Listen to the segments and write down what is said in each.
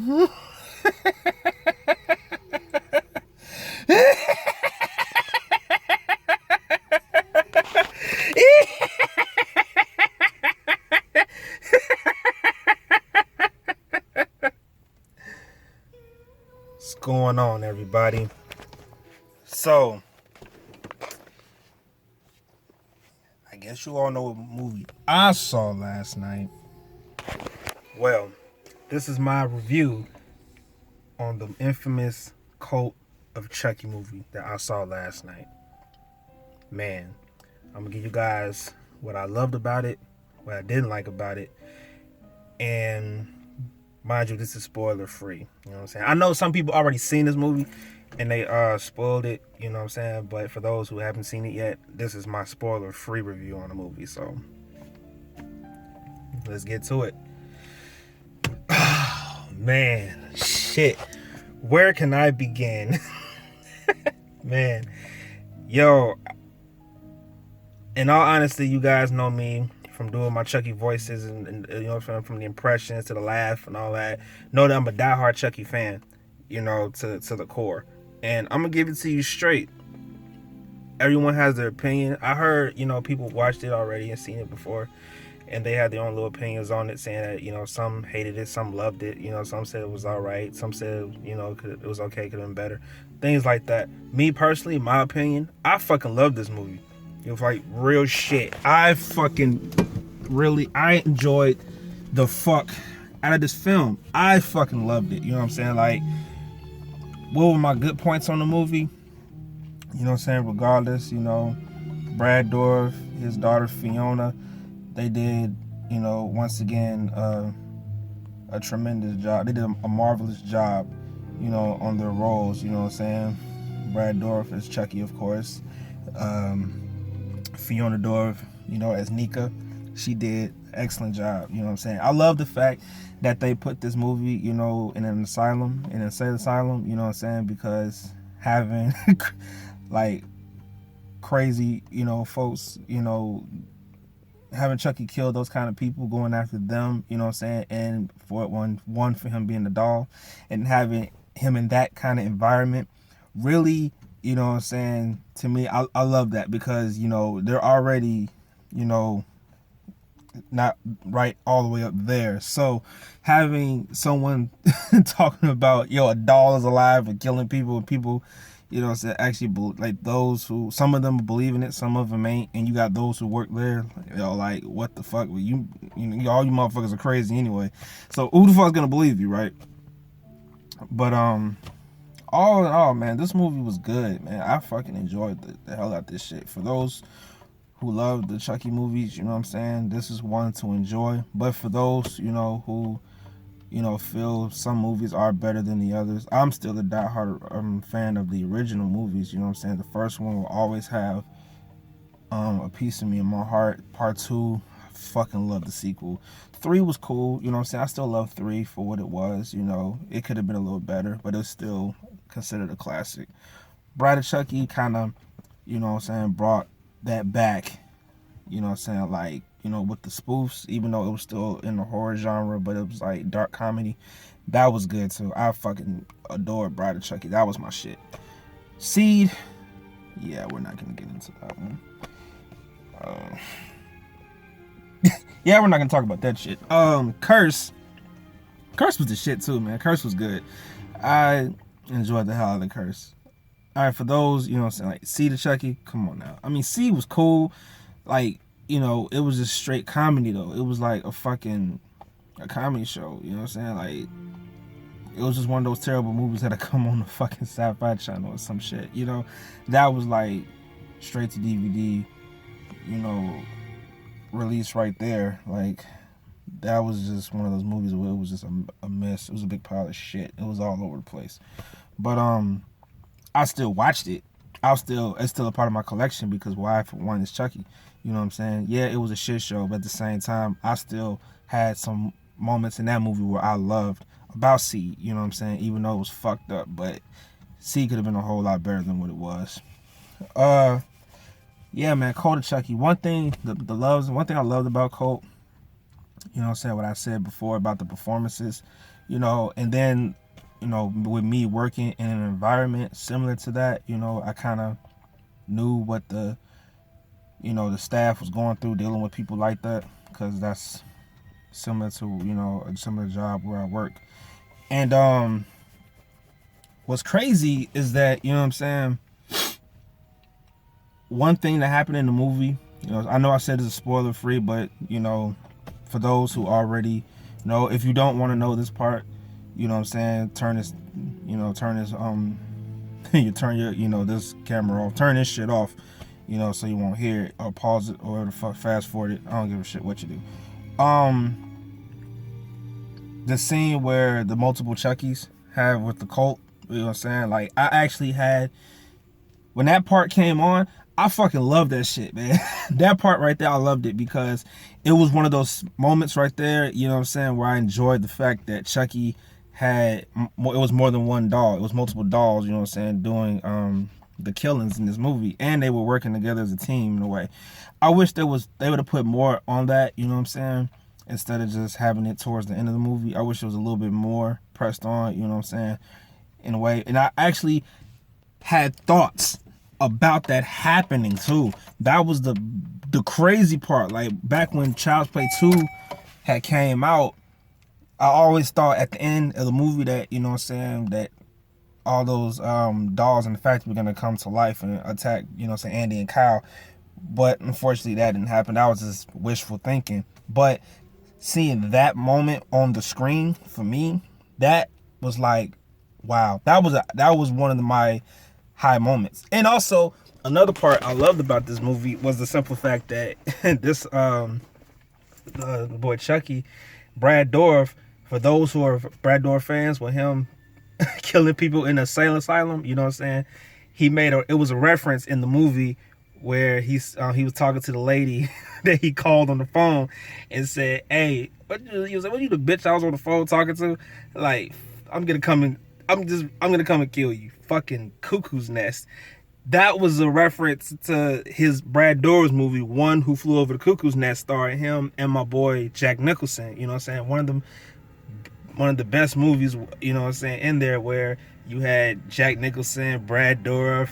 What's going on, everybody? So, I guess you all know what movie I saw last night. Well, this is my review on the infamous Cult of Chucky movie that I saw last night. Man, I'm gonna give you guys what I loved about it, what I didn't like about it, and mind you, this is spoiler free. You know what I'm saying? I know some people already seen this movie and they spoiled it, you know what I'm saying? But for those who haven't seen it yet, this is my spoiler free review on the movie. So let's get to it. Oh, man, shit. Where can I begin? Man, yo, in all honesty, you guys know me from doing my Chucky voices and you know, from the impressions to the laugh and all that. Know that I'm a diehard Chucky fan, you know, to the core. And I'm gonna give it to you straight. Everyone has their opinion. I heard, you know, people watched it already and seen it before, and they had their own little opinions on it, saying that, you know, some hated it, some loved it, you know, some said it was all right, some said, you know, it was okay, could have been better, things like that. Me personally, my opinion, I fucking love this movie. It was like real shit. I enjoyed the fuck out of this film. I fucking loved it. You know what I'm saying? Like, what were my good points on the movie? You know what I'm saying? Regardless, you know, Brad Dourif, his daughter Fiona, they did, you know, once again, a tremendous job. They did a marvelous job, you know, on their roles. You know what I'm saying? Brad Dourif as Chucky, of course. Fiona Dourif, you know, as Nika, she did an excellent job. You know what I'm saying? I love the fact that they put this movie, you know, in an asylum, you know what I'm saying? Because having like crazy, you know, folks, you know, having Chucky kill those kind of people, going after them, you know what I'm saying? And for one for him being the doll and having him in that kind of environment, really, you know what I'm saying, to me, I love that, because, you know, they're already, you know, not right all the way up there. So having someone talking about, yo, a doll is alive and killing people, and people, you know, actually, like, those who, some of them believe in it, some of them ain't, and you got those who work there, you know, like, what the fuck, well, you know, all you motherfuckers are crazy anyway, so who the fuck's gonna believe you, right? But all in all, man, this movie was good, man. I fucking enjoyed the hell out of this shit. For those who love the Chucky movies, you know what I'm saying, this is one to enjoy. But for those, you know, who, you know, feel some movies are better than the others, I'm still a diehard fan of the original movies, you know what I'm saying. The first one will always have a piece of me in my heart. Part 2, fucking love the sequel. 3 was cool, you know what I'm saying. I still love 3 for what it was, you know. It could have been a little better, but it's still considered a classic. Bride of Chucky kind of, you know what I'm saying, brought that back, you know what I'm saying, like, you know, with the spoofs, even though it was still in the horror genre, but it was like dark comedy. That was good too. I fucking adored Bride of Chucky. That was my shit. Seed, yeah, we're not gonna get into that one. Yeah, we're not gonna talk about that shit. Curse was the shit too, man. Curse was good. I enjoyed the hell out of the Curse. All right, for those, you know what I'm saying, like, Seed of Chucky, come on now. I mean, Seed was cool. Like, you know, it was just straight comedy though. It was like a comedy show, you know what I'm saying? Like, it was just one of those terrible movies that had come on the fucking Sci-Fi channel or some shit, you know? That was like straight to DVD, you know, release right there. Like, that was just one of those movies where it was just a mess. It was a big pile of shit. It was all over the place. But I still watched it. It's still a part of my collection, because why? For one, it's Chucky. You know what I'm saying? Yeah, it was a shit show, but at the same time, I still had some moments in that movie where I loved about Seed. You know what I'm saying? Even though it was fucked up, but Seed could have been a whole lot better than what it was. Yeah, man, Cult of Chucky. One thing I loved about Cult You know what I'm saying? What I said before about the performances, and then, with me working in an environment similar to that, I kind of knew what the staff was going through dealing with people like that, because that's similar to, a similar job where I work. And what's crazy is that, you know what I'm saying, one thing that happened in the movie, I know I said it's a spoiler free, but, for those who already know, if you don't want to know this part, you know what I'm saying, turn this you turn your this camera off, turn this shit off, so you won't hear it, or pause it, or fast forward it. I don't give a shit what you do. The scene where the multiple Chuckies have with the cult, you know what I'm saying, like, I actually had, when that part came on, I fucking loved that shit, man. That part right there, I loved it, because it was one of those moments right there, you know what I'm saying, where I enjoyed the fact that Chucky had, it was more than one doll. It was multiple dolls, you know what I'm saying, doing the killings in this movie, and they were working together as a team in a way. I wish they would have put more on that, you know what I'm saying, instead of just having it towards the end of the movie. I wish it was a little bit more pressed on, you know what I'm saying, in a way. And I actually had thoughts about that happening too. That was the crazy part. Like, back when Child's Play 2 had came out, I always thought at the end of the movie that, you know what I'm saying, that all those dolls in the factory were gonna come to life and attack, you know what I'm saying, Andy and Kyle. But unfortunately that didn't happen. That was just wishful thinking. But seeing that moment on the screen for me, that was like, wow. That was one of my high moments. And also, another part I loved about this movie was the simple fact that this boy Chucky, Brad Dourif, for those who are Brad Dourif fans, with him killing people in a insane asylum, you know what I'm saying, it was a reference in the movie where he was talking to the lady that he called on the phone and said, "Hey, he was like, what, you the bitch I was on the phone talking to? Like, I'm gonna come and kill you. Fucking cuckoo's nest." That was a reference to his Brad Dourif's movie, One Who Flew Over the Cuckoo's Nest, starring him and my boy Jack Nicholson. You know what I'm saying? One of the best movies, you know what I'm saying, in there, where you had Jack Nicholson, Brad Dourif,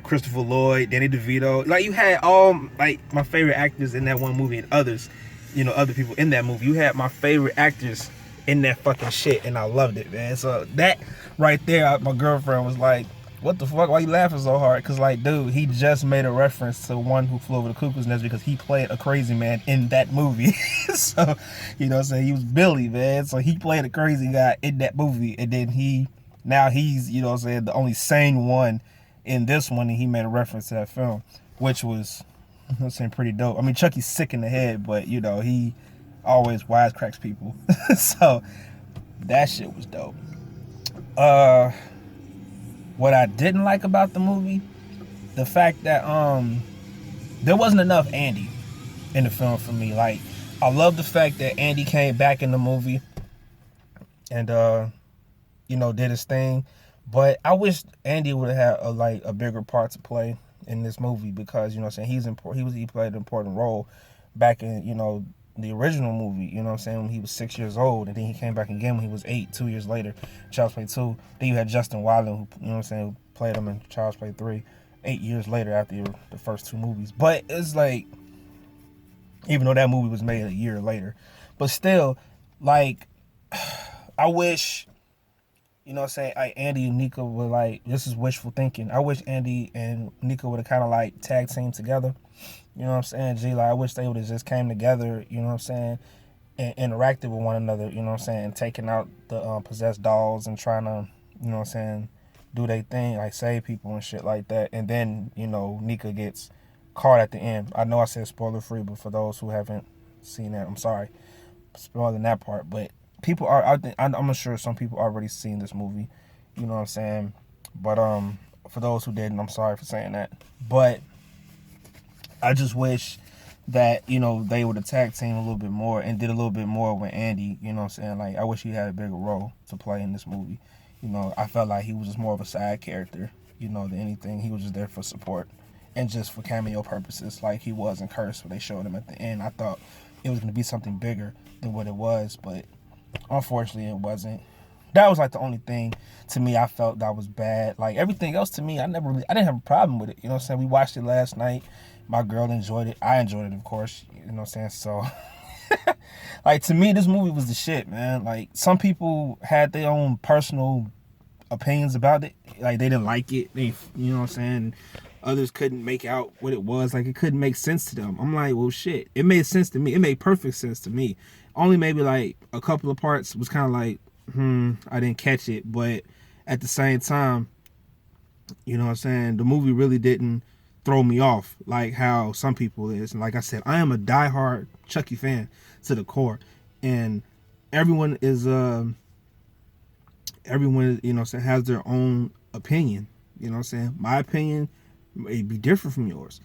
Christopher Lloyd, Danny DeVito. Like, you had all, like, my favorite actors in that one movie, and others, other people in that movie. You had my favorite actors in that fucking shit, and I loved it, man. So that right there, my girlfriend was like, "What the fuck? Why you laughing so hard?" Because, like, dude, he just made a reference to One Who Flew Over the Cuckoo's Nest, because he played a crazy man in that movie. So, you know what I'm saying, he was Billy, man. So he played a crazy guy in that movie, and then now he's, you know what I'm saying, the only sane one in this one, and he made a reference to that film, which was, you know what I'm saying, pretty dope. I mean, Chucky's sick in the head, but, he always wisecracks people. So that shit was dope. What I didn't like about the movie, the fact that there wasn't enough Andy in the film for me. Like, I love the fact that Andy came back in the movie and did his thing, but I wish Andy would have had a bigger part to play in this movie, because, you know what I'm saying, he played an important role back in, the original movie, you know what I'm saying, when he was 6 years old, and then he came back again when he was 8, 2 years later, Child's Play 2. Then you had Justin Wilder, who, you know what I'm saying, who played him in Child's Play 3, 8 years later after the first two movies. But it's like, even though that movie was made a year later, but still, like, I wish, you know what I'm saying, Andy and Nika were like, this is wishful thinking, I wish Andy and Nika would have kind of like tag team together. You know what I'm saying, G? Like, I wish they would have just came together, you know what I'm saying, and interacted with one another, you know what I'm saying, taking out the possessed dolls and trying to, you know what I'm saying, do their thing, like save people and shit like that. And then, Nika gets caught at the end. I know I said spoiler free, but for those who haven't seen that, I'm sorry, spoiling that part. But people are, I'm sure some people already seen this movie, you know what I'm saying. But for those who didn't, I'm sorry for saying that. But I just wish that, they would have tag team a little bit more and did a little bit more with Andy, you know what I'm saying? Like, I wish he had a bigger role to play in this movie. I felt like he was just more of a side character, than anything. He was just there for support and just for cameo purposes, like he was in Curse, where they showed him at the end. I thought it was going to be something bigger than what it was, but unfortunately it wasn't. That was like the only thing to me I felt that was bad. Like everything else to me, I didn't have a problem with it. You know what I'm saying? We watched it last night. My girl enjoyed it. I enjoyed it, of course. You know what I'm saying? So, like to me, this movie was the shit, man. Like some people had their own personal opinions about it. Like they didn't like it. They, you know what I'm saying? Others couldn't make out what it was. Like it couldn't make sense to them. I'm like, well, shit. It made sense to me. It made perfect sense to me. Only maybe like a couple of parts was kind of like, I didn't catch it. But at the same time, you know what I'm saying? The movie really didn't throw me off like how some people is. And like I said, I am a diehard Chucky fan to the core. And everyone is, everyone, you know what I'm saying, has their own opinion. You know what I'm saying? My opinion may be different from yours.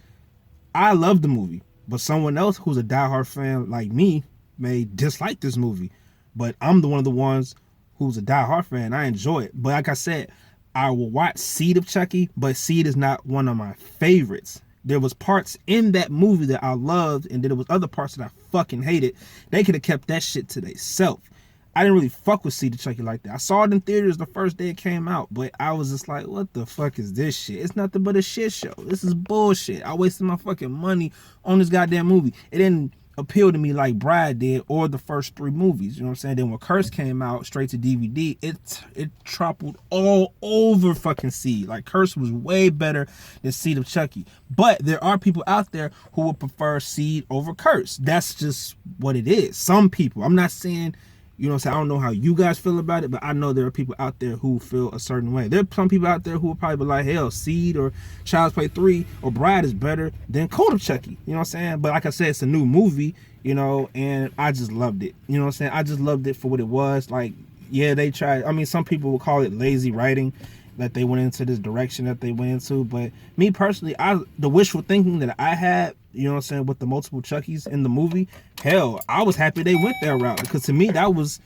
I love the movie, but someone else who's a diehard fan like me may dislike this movie. But I'm the one of the ones who's a diehard fan. I enjoy it. But like I said, I will watch Seed of Chucky, but Seed is not one of my favorites. There was parts in that movie that I loved, and then there was other parts that I fucking hated. They could have kept that shit to themselves. I didn't really fuck with Seed of Chucky like that. I saw it in theaters the first day it came out, but I was just like, what the fuck is this shit? It's nothing but a shit show. This is bullshit. I wasted my fucking money on this goddamn movie. It didn't appeal to me like Brad did or the first 3 movies. You know what I'm saying? Then when Curse came out straight to DVD, it toppled all over fucking Seed. Like Curse was way better than Seed of Chucky. But there are people out there who would prefer Seed over Curse. That's just what it is. Some people. I'm not saying, you know what I'm saying, I don't know how you guys feel about it, but I know there are people out there who feel a certain way. There are some people out there who will probably be like, hell, Seed or Child's Play 3 or Bride is better than Cult of Chucky. You know what I'm saying? But like I said, it's a new movie, you know, and I just loved it. You know what I'm saying? I just loved it for what it was. Like, yeah, they tried. I mean, some people will call it lazy writing, that they went into this direction that they went into. But me personally, the wishful thinking that I had, you know what I'm saying, with the multiple Chuckies in the movie, hell, I was happy they went that route, because to me that was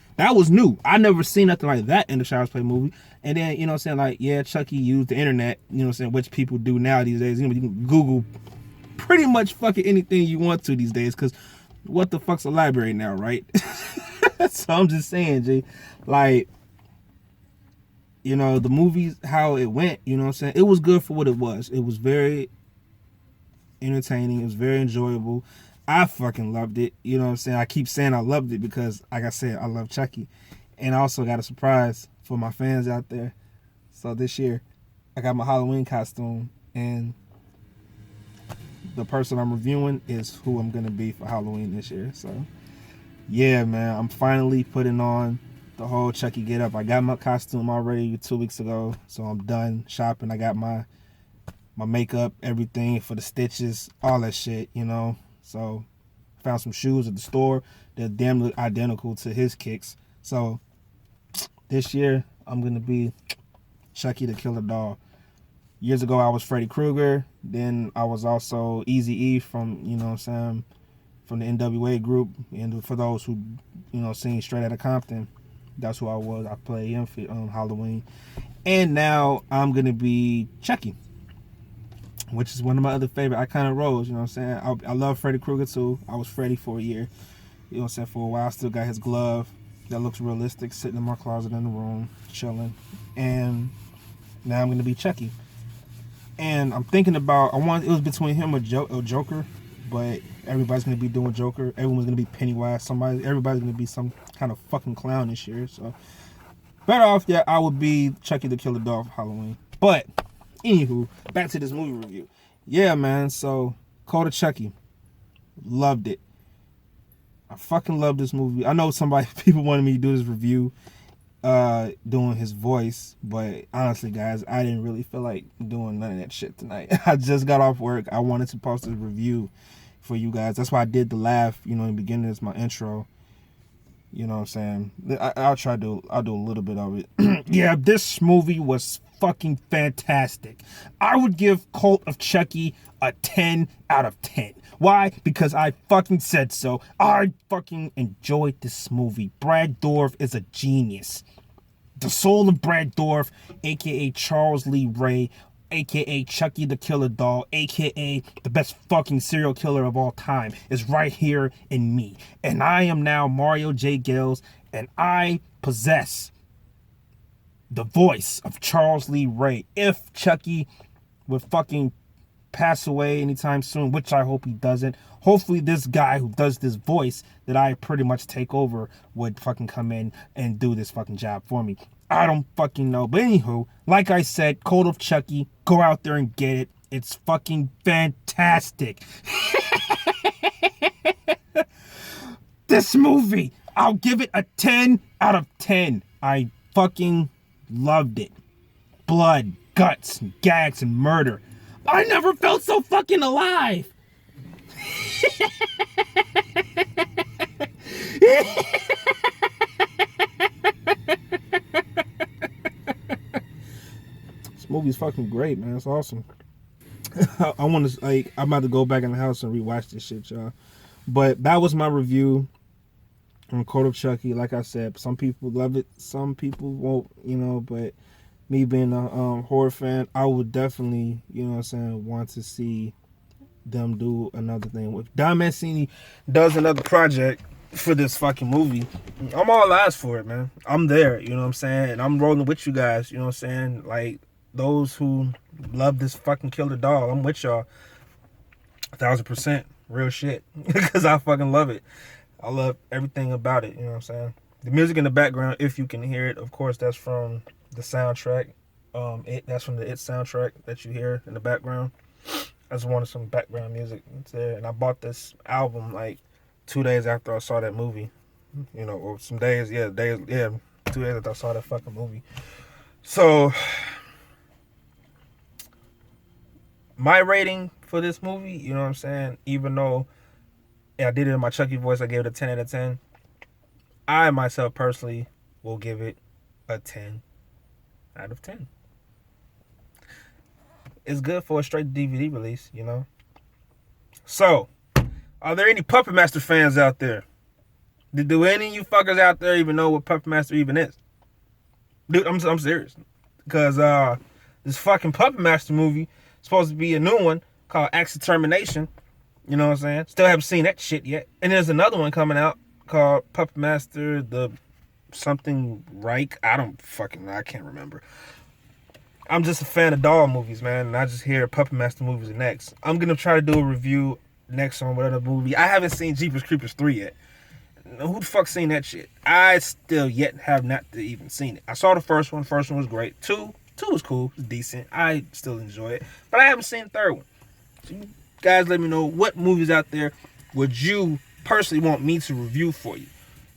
new. I never seen nothing like that in the Child's Play movie. And then, you know what I'm saying, like, yeah, Chucky used the internet, you know what I'm saying, which people do now these days. You know, you can Google pretty much fucking anything you want to these days, because what the fuck's a library now, right? So I'm just saying, G, like, you know, the movies, how it went, you know what I'm saying, it was good for what it was. It was very entertaining. It was very enjoyable. I fucking loved it. You know what I'm saying? I keep saying I loved it because, like I said, I love Chucky. And I also got a surprise for my fans out there. So this year, I got my Halloween costume, and the person I'm reviewing is who I'm going to be for Halloween this year. So, yeah, man, I'm finally putting on the whole Chucky get up. I got my costume already 2 weeks ago, so I'm done shopping. I got my makeup, everything for the stitches, all that shit, you know. So found some shoes at the store. They're damn identical to his kicks. So this year I'm gonna be Chucky the Killer Doll. Years ago I was Freddy Krueger. Then I was also Eazy-E from, you know what I'm saying, from the NWA group. And for those who, you know, seen Straight Outta Compton, that's who I was. I played him for Halloween. And now I'm gonna be Chucky, which is one of my other favorite iconic roles. You know what I'm saying? I love Freddy Krueger too. I was Freddy for a year. You know what I'm saying? For a while, I still got his glove that looks realistic sitting in my closet in the room, chilling. And now I'm going to be Chucky. And I'm thinking about, it was between him or Joker, but everybody's going to be doing Joker. Everyone's going to be Pennywise. Everybody's going to be some kind of fucking clown this year. So, better off, yeah, I would be Chucky the Killer Doll for Halloween. But, anywho, back to this movie review. Yeah, man, so Cult of Chucky. Loved it. I fucking love this movie. I know people wanted me to do this review doing his voice, but honestly, guys, I didn't really feel like doing none of that shit tonight. I just got off work. I wanted to post this review for you guys. That's why I did the laugh, you know, in the beginning as my intro. You know what I'm saying? I'll do a little bit of it. Yeah, this movie was fucking fantastic. I would give Cult of Chucky a 10 out of 10. Why? Because I fucking said so. I fucking enjoyed this movie. Brad Dourif is a genius. The soul of Brad Dourif, aka Charles Lee Ray, aka Chucky the Killer Doll, aka the best fucking serial killer of all time, is right here in me. And I am now Mario J. Gills, and I possess the voice of Charles Lee Ray. If Chucky would fucking pass away anytime soon, which I hope he doesn't, hopefully this guy who does this voice that I pretty much take over would fucking come in and do this fucking job for me. I don't fucking know. But anywho, like I said, Cult of Chucky, go out there and get it. It's fucking fantastic. This movie, I'll give it a 10 out of 10. I fucking loved it. Blood, guts, gags, and murder. I never felt so fucking alive. This movie's fucking great, man. It's awesome. I want to, like, I'm about to go back in the house and rewatch this shit, y'all. But that was my review on Cult of Chucky. Like I said, some people love it, some people won't, you know, but me being a horror fan, I would definitely, you know what I'm saying, want to see them do another thing. If Don Mancini does another project for this fucking movie, I'm all eyes for it, man. I'm there, you know what I'm saying? And I'm rolling with you guys, you know what I'm saying? Like, those who love this fucking killer doll, I'm with y'all 1,000%. Real shit. Because I fucking love it. I love everything about it, you know what I'm saying? The music in the background, if you can hear it, of course, that's from the soundtrack. That's from the It soundtrack that you hear in the background. I just wanted some background music there. And I bought this album like 2 days after I saw that movie. You know, or some days, 2 days after I saw that fucking movie. So, my rating for this movie, you know what I'm saying, even though I did it in my Chucky voice, I gave it a 10 out of 10. I myself personally will give it a 10 out of 10. It's good for a straight DVD release, you know. So, are there any Puppet Master fans out there? Do any of you fuckers out there even know what Puppet Master even is? Dude, I'm serious. Because this fucking Puppet Master movie is supposed to be a new one called Acts of Termination. You know what I'm saying? Still haven't seen that shit yet. And there's another one coming out called Puppet Master the something Reich. I can't remember. I'm just a fan of doll movies, man. And I just hear Puppet Master movies are next. I'm going to try to do a review next on whatever movie. I haven't seen Jeepers Creepers 3 yet. Who the fuck seen that shit? I still yet have not even seen it. I saw the first one. First one was great. Two was cool. It was decent. I still enjoy it. But I haven't seen the third one. So you guys let me know what movies out there would you personally want me to review for you.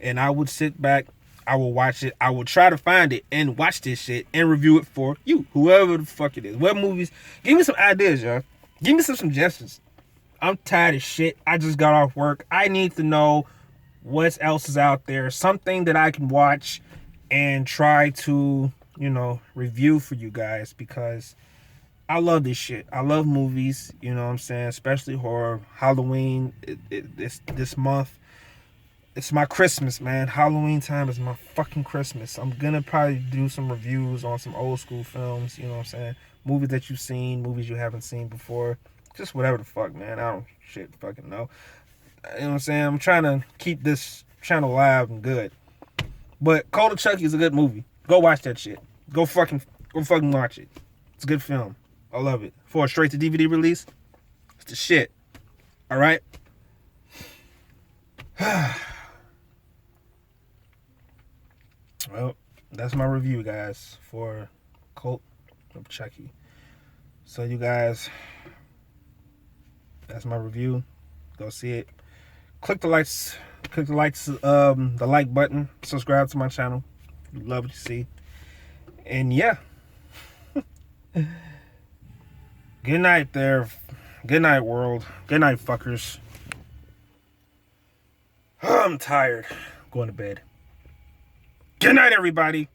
And I would sit back. I will watch it. I will try to find it and watch this shit and review it for you. Whoever the fuck it is. What movies? Give me some ideas, y'all. Give me some suggestions. I'm tired of shit. I just got off work. I need to know what else is out there, something that I can watch and try to, you know, review for you guys, because I love this shit. I love movies, you know what I'm saying, especially horror. Halloween, this month, it's my Christmas, man. Halloween time is my fucking Christmas. I'm gonna probably do some reviews on some old school films, you know what I'm saying, movies that you've seen, movies you haven't seen before, just whatever the fuck, man. I don't fucking know. You know what I'm saying? I'm trying to keep this channel live and good. But Cult of Chucky is a good movie. Go watch that shit. Go fucking watch it. It's a good film. I love it. For a straight to DVD release, it's the shit. Alright? Well, that's my review, guys, for Cult of Chucky. So you guys, that's my review. Go see it. Click the like button. Subscribe to my channel. You love what you see. And yeah. Good night there. Good night, world. Good night, fuckers. I'm tired. I'm going to bed. Good night, everybody.